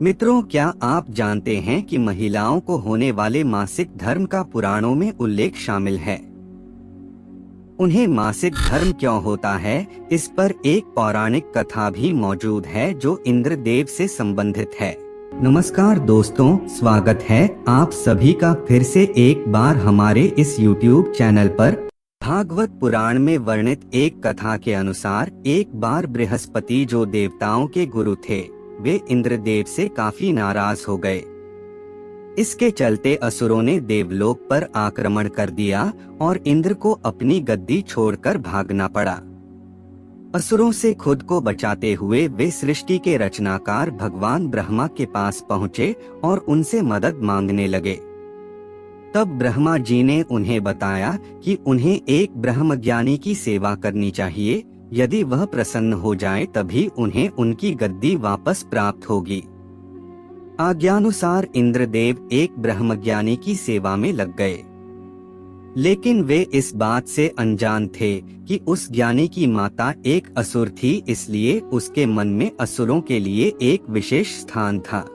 मित्रों, क्या आप जानते हैं कि महिलाओं को होने वाले मासिक धर्म का पुराणों में उल्लेख शामिल है। उन्हें मासिक धर्म क्यों होता है, इस पर एक पौराणिक कथा भी मौजूद है जो इंद्रदेव से संबंधित है। नमस्कार दोस्तों, स्वागत है आप सभी का फिर से एक बार हमारे इस YouTube चैनल पर। भागवत पुराण में वर्णित एक कथा के अनुसार एक बार बृहस्पति जो देवताओं के गुरु थे, वे इंद्रदेव से काफी नाराज हो गए। इसके चलते असुरों ने देवलोक पर आक्रमण कर दिया और इंद्र को अपनी गद्दी छोड़कर भागना पड़ा। असुरों से खुद को बचाते हुए वे सृष्टि के रचनाकार भगवान ब्रह्मा के पास पहुँचे और उनसे मदद मांगने लगे। तब ब्रह्मा जी ने उन्हें बताया कि उन्हें एक ब्रह्मज्ञानी की सेवा करनी चाहिए। यदि वह प्रसन्न हो जाए तभी उन्हें उनकी गद्दी वापस प्राप्त होगी। आज्ञानुसार इंद्रदेव एक ब्रह्मज्ञानी की सेवा में लग गए, लेकिन वे इस बात से अनजान थे कि उस ज्ञानी की माता एक असुर थी, इसलिए उसके मन में असुरों के लिए एक विशेष स्थान था।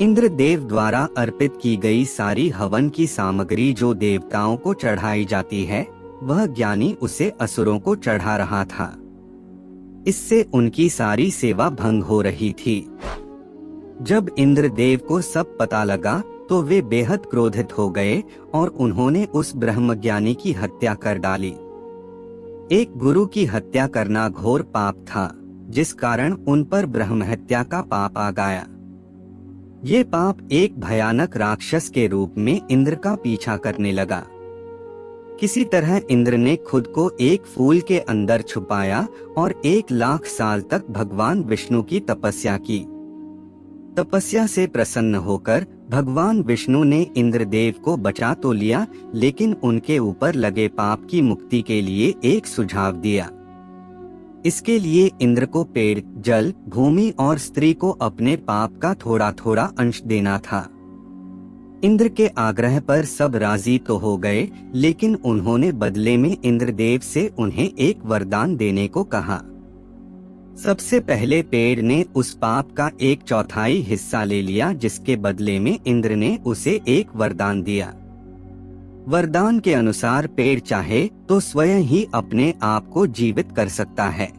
इंद्रदेव द्वारा अर्पित की गई सारी हवन की सामग्री जो देवताओं को चढ़ाई जाती है, वह ज्ञानी उसे असुरों को चढ़ा रहा था। इससे उनकी सारी सेवा भंग हो रही थी। जब इंद्रदेव को सब पता लगा तो वे बेहद क्रोधित हो गए और उन्होंने उस ब्रह्मज्ञानी की हत्या कर डाली। एक गुरु की हत्या करना घोर पाप था, जिस कारण उन पर ब्रह्महत्या का पाप आ गया। ये पाप एक भयानक राक्षस के रूप में इंद्र का पीछा करने लगा। किसी तरह इंद्र ने खुद को एक फूल के अंदर छुपाया और 1,00,000 साल तक भगवान विष्णु की तपस्या की। तपस्या से प्रसन्न होकर भगवान विष्णु ने इंद्रदेव को बचा तो लिया, लेकिन उनके ऊपर लगे पाप की मुक्ति के लिए एक सुझाव दिया। इसके लिए इंद्र को पेड़, जल, भूमि और स्त्री को अपने पाप का थोड़ा थोड़ा अंश देना था। इंद्र के आग्रह पर सब राजी तो हो गए, लेकिन उन्होंने बदले में इंद्रदेव से उन्हें एक वरदान देने को कहा। सबसे पहले पेड़ ने उस पाप का 1/4 हिस्सा ले लिया, जिसके बदले में इंद्र ने उसे एक वरदान दिया। वरदान के अनुसार पेड़ चाहे तो स्वयं ही अपने आप को जीवित कर सकता है।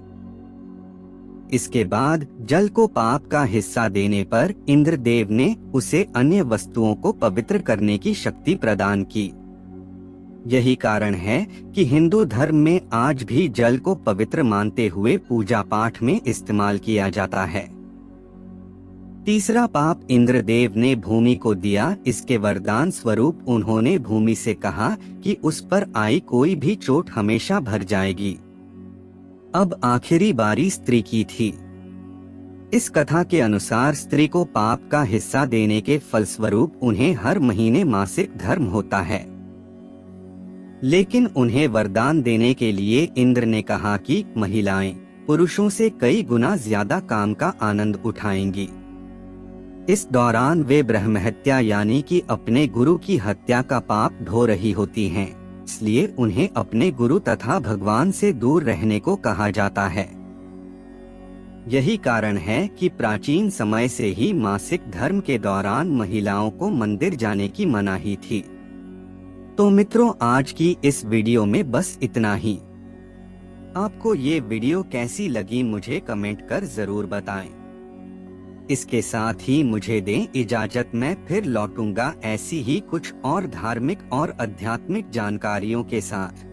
इसके बाद जल को पाप का हिस्सा देने पर इंद्रदेव ने उसे अन्य वस्तुओं को पवित्र करने की शक्ति प्रदान की। यही कारण है कि हिंदू धर्म में आज भी जल को पवित्र मानते हुए पूजा पाठ में इस्तेमाल किया जाता है। तीसरा पाप इंद्रदेव ने भूमि को दिया। इसके वरदान स्वरूप उन्होंने भूमि से कहा कि उस पर आई कोई भी चोट हमेशा भर जाएगी। अब आखिरी बारी स्त्री की थी। इस कथा के अनुसार स्त्री को पाप का हिस्सा देने के फलस्वरूप उन्हें हर महीने मासिक धर्म होता है। लेकिन उन्हें वरदान देने के लिए इंद्र ने कहा कि महिलाएं पुरुषों से कई गुना ज्यादा काम का आनंद उठाएंगी। इस दौरान वे ब्रह्महत्या यानी कि अपने गुरु की हत्या का पाप ढो रही होती हैं, इसलिए उन्हें अपने गुरु तथा भगवान से दूर रहने को कहा जाता है। यही कारण है कि प्राचीन समय से ही मासिक धर्म के दौरान महिलाओं को मंदिर जाने की मनाही थी। तो मित्रों, आज की इस वीडियो में बस इतना ही। आपको ये वीडियो कैसी लगी मुझे कमेंट कर जरूर बताएं। इसके साथ ही मुझे दें इजाजत, मैं फिर लौटूंगा ऐसी ही कुछ और धार्मिक और आध्यात्मिक जानकारियों के साथ।